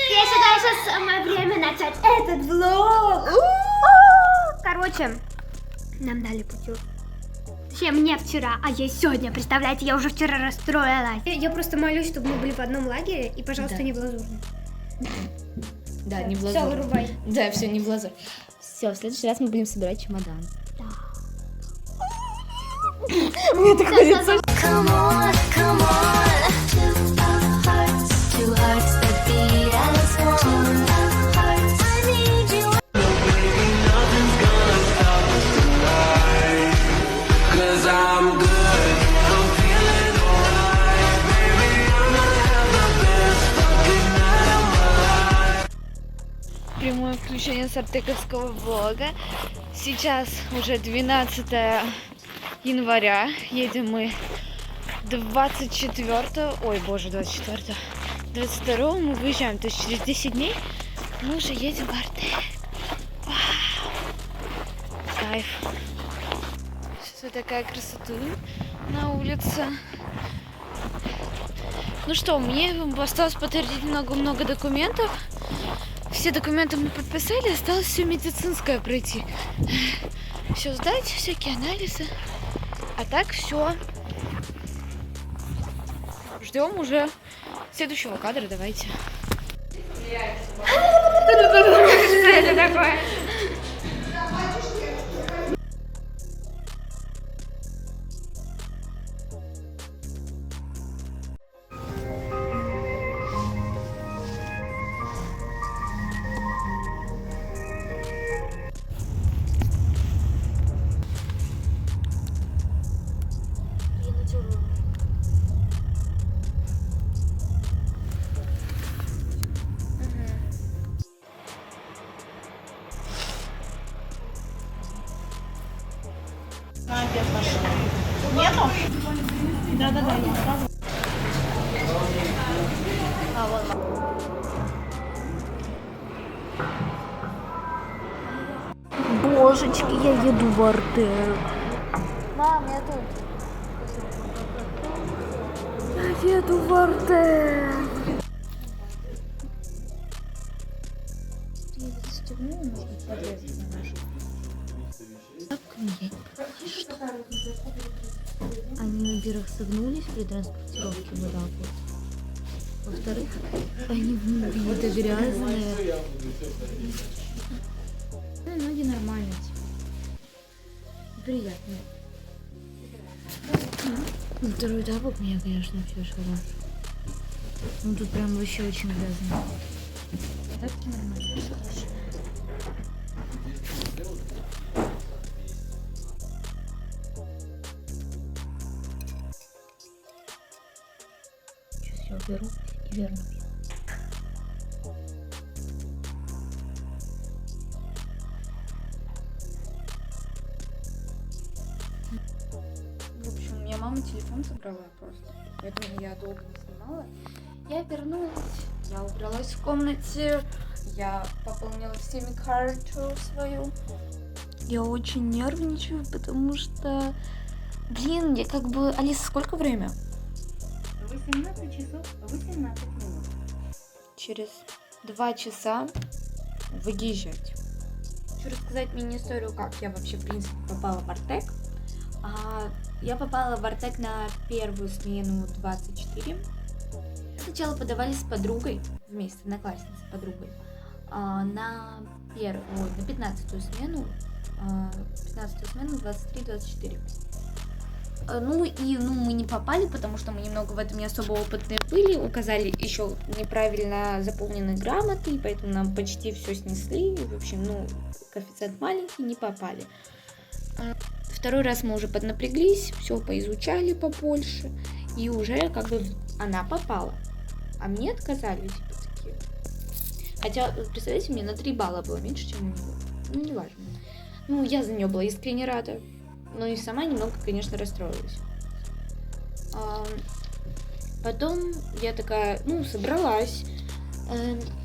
Я считаю, что самое время начать этот влог. Короче, нам дали путевку. Точнее, мне вчера, а я сегодня, представляете, я уже вчера расстроилась. Я просто молюсь, чтобы мы были в одном лагере, и, пожалуйста, не в Лазурном. Да, не в Лазур. Все, вырубай. Да, все, не в Лазур. Все, в следующий раз мы будем собирать чемодан. Да. У меня такое лицо. Come on, come on. Two hearts that beat as one. I need you. Cause I'm good, I'm feeling alright. Baby, I'ma have the best fucking night of my life. Прямое включение с артековского влога. Сейчас уже 12 января. Едем мы 24, ой, боже, 24, 22 мы выезжаем, то есть через 10 дней мы уже едем в Артек. Вау! Кайф. Сейчас вот такая красота на улице. Ну что, мне осталось подтвердить много-много документов. Все документы мы подписали, осталось все медицинское пройти. Все сдать, всякие анализы. А так все. Ждем уже следующего кадра, давайте. Что это такое? Божечки, я еду в Артек. Мам, я тут. Я еду в Артек. Я застегнула, может быть, подрезать на нашу. Так, я не что. Они, во-первых, согнулись при транспортировке вот так вот. Во-вторых, они внутри-то грязные. Ноги нормально, типа. Приятно. Второй тапок меня, конечно, все хорош. Ну тут прям вообще очень грязно. Так нормально, хорошо. Сейчас я уберу и верну. В общем, у меня мама телефон забрала просто, поэтому я долго не снимала. Я вернулась, я убралась в комнате, я пополнила всеми карту свою. Я очень нервничаю, потому что, блин, я как бы... Алиса, сколько время? 18 часов 18 минут. Через 2 часа выезжать. Хочу рассказать мини-историю, как я вообще, в принципе, попала в Артек. Я попала в Артек на первую смену 24. Сначала подавались с подругой, вместе, одноклассницей с подругой, на 15-ю смену, 23-24. Мы не попали, потому что мы немного в этом не особо опытные были, указали еще неправильно заполненные грамоты, и поэтому нам почти все снесли, и, в общем, коэффициент маленький, не попали. Второй раз мы уже поднапряглись, все поизучали побольше, и уже как бы она попала, а мне отказали, типа такие. Хотя, представляете, мне на 3 балла было меньше, чем у нее. Неважно. Я за нее была искренне рада. Но и сама немного, конечно, расстроилась. Потом я такая, ну, собралась.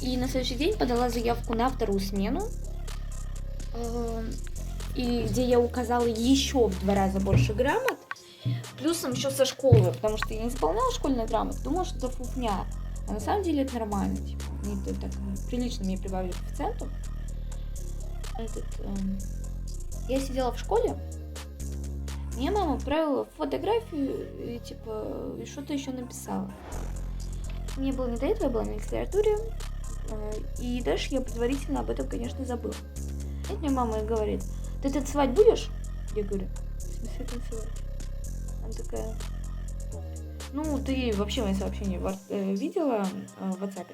И на следующий день подала заявку на вторую смену. И где я указала еще в 2 раза больше грамот. Плюсом еще со школы, потому что я не исполняла школьную грамоту, думала, что это фуфня. А на самом деле это нормально. Типа, мне это так прилично мне прибавили к коэффициенту. Я сидела в школе. Мне мама отправила фотографию и типа и что-то еще написала. Мне было не до этого, я была на литературе. И дальше я предварительно об этом, конечно, забыла. И мне мама и говорит: ты танцевать будешь? Я говорю: в смысле танцевать? Она такая: ну, ты вообще мои сообщения видела в WhatsApp?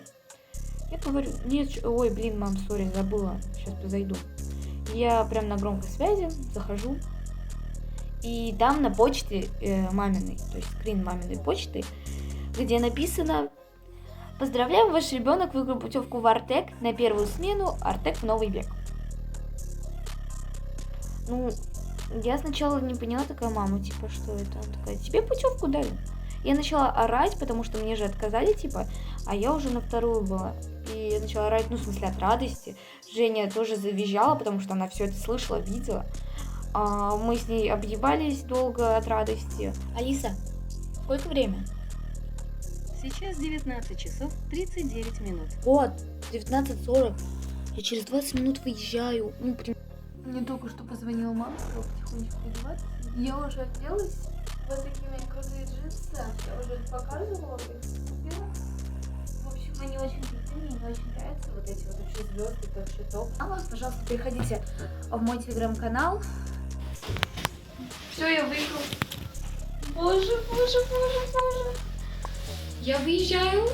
Я говорю: нет, ой, блин, мам, сори, забыла, сейчас зайду. Я прям на громкой связи захожу, и там на почте маминой, то есть скрин маминой почты, где написано: поздравляем, ваш ребенок выиграл путевку в Артек на первую смену Артек в Новый век. Ну, я сначала не поняла, такая: мама, типа, что это? Она такая: тебе путевку дали. Я начала орать, потому что мне же отказали, типа, а я уже на вторую была. И я начала орать, ну, в смысле, от радости. Женя тоже завизжала, потому что она все это слышала, видела. Мы с ней объебались долго от радости. Алиса, сколько время? Сейчас 19 часов 39 минут. Вот, 19:40. Я через 20 минут выезжаю. Ну, блин. Мне только что позвонила мама, сказала потихонечку одеваться. Я уже оделась. Вот такие мои крутые джинсы. Я уже показывала, я их купила. В общем, они очень крутые, мне очень нравятся. Вот эти вот вообще звезды, это вообще топ. А вот, пожалуйста, переходите в мой телеграм-канал. Все, я выиграла. Боже. Я выезжаю.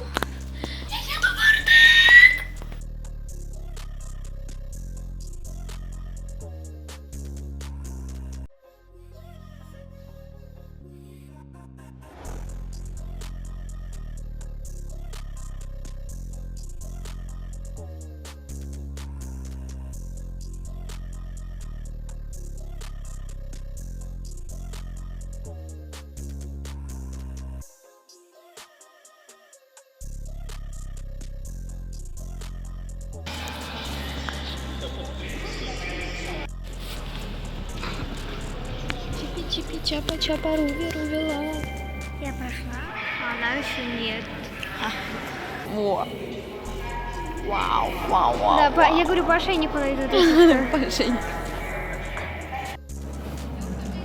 Чапа-чапа, руви-рувила. Я пошла, а она еще нет. О. Вау. Да, я говорю, по ошейнику найду.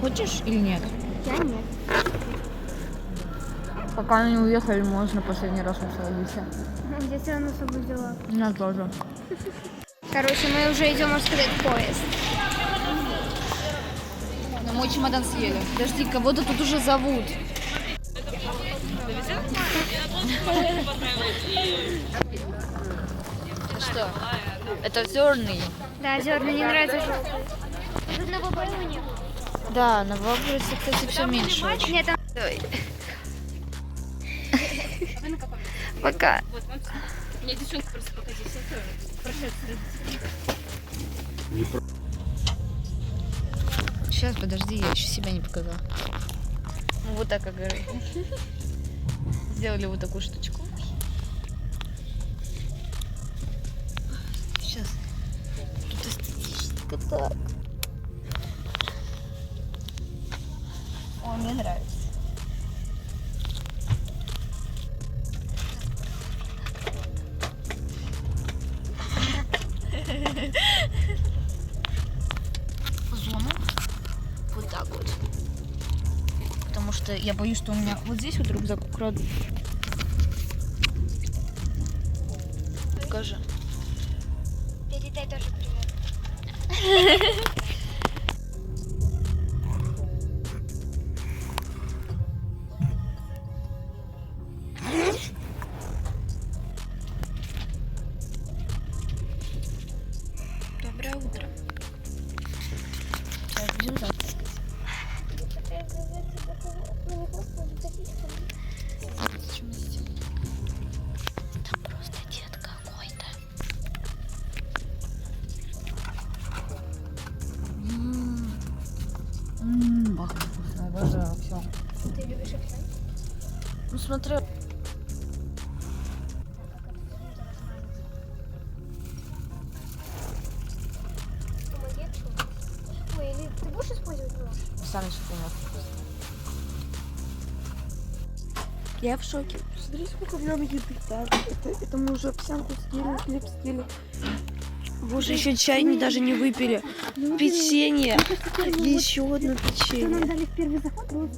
Хочешь или нет? Я нет. Пока они не уехали, можно последний раз насладиться. Я все равно с собой взяла. Я тоже. Короче, мы уже идем, можно сказать, в поезд. Но мой чемодан съели. Подожди, кого-то тут уже зовут. Что? Это зерный. Да, зерна не нравится желтый. Тут на Бабаеву нет. Да, на Вагрисе, кстати, все меньше. Нет, там... Пока. Мне девчонка просто пока здесь Сейчас, подожди, я еще себя не показала. Ну, вот так, как говорю. Сделали вот такую штучку. Сейчас. Тут эстетически так. О, мне нравится. Зону. Вот так вот. Потому что я боюсь, что у меня вот здесь вот рюкзак украдут. Покажи. Передай тоже привет. Доброе утро. Сейчас будем завтракать. Там просто дед какой-то. Ну смотри. Ой, или ты будешь использовать нож? Саныч, я в шоке. Смотри, сколько в нем еды, да. Это мы уже овсянку съели, хлеб съели. Боже, еще чайник даже не выпили. Печенье. Еще одно Что нам печенье. дали в первый заход?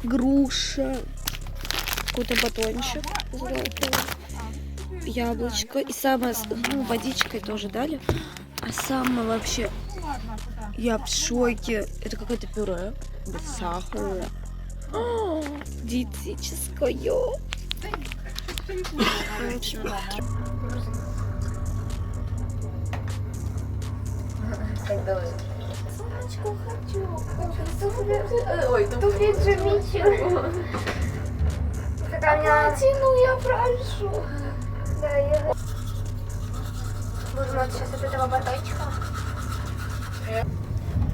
Груша. Какой-то батончик. Яблочко. И самое, ну, водичкой тоже дали. А самое вообще, я в шоке. Это какое-то пюре без сахара. О, диетическое. Солнышко хочу. Ой, туфли Джимичу. Платину я прошу. Да, я... Боже мой, сейчас от этого батончика.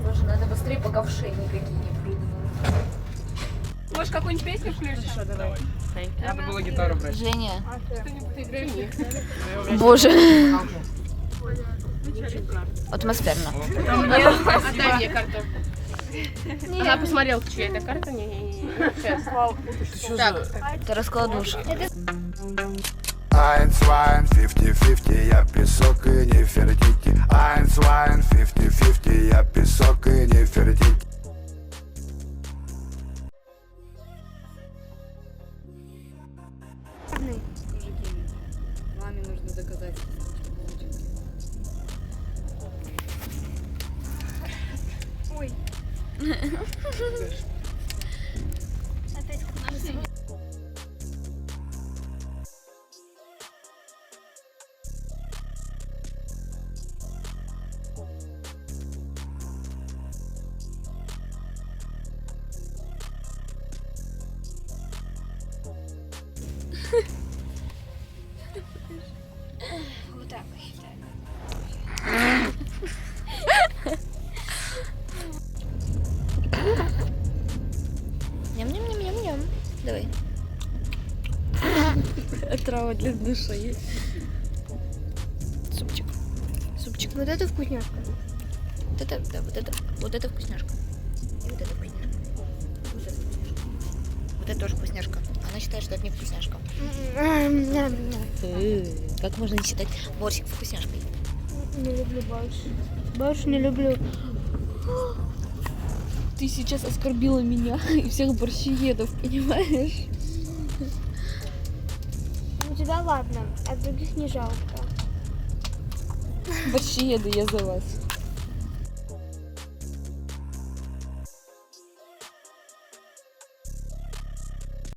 Боже, надо быстрее, пока в шее никакие не придумали. Можешь какую-нибудь песню включить? Хорошо, давай. Надо было гитару брать. Женя. Ты играешь? Боже. Атмосферно. Отдай мне карту. Она посмотрела, чья это карта. Не-не-не. Сейчас. Так, Это раскладушка. 1, 2, 50-50, я песок и не фердите. 1, 2, 50-50, я песок и не фердите. Маме нужно заказать. Вот так считаю. Ням-ням-ням-ням-ням. Давай. Трава для души. Супчик. Супчик. Вот это вкусняшка. Вот это, да, вот это вкусняшка. И вот это вкусняшка. Вот это вкусняшка. Вот это тоже вкусняшка. Она считает, что это не вкусняшка. Как можно не считать борщик вкусняшкой? Не люблю борщ. Борщ не люблю. Ты сейчас оскорбила меня и всех борщеедов, понимаешь? У тебя ладно, а других не жалко. Борщееды, я за вас.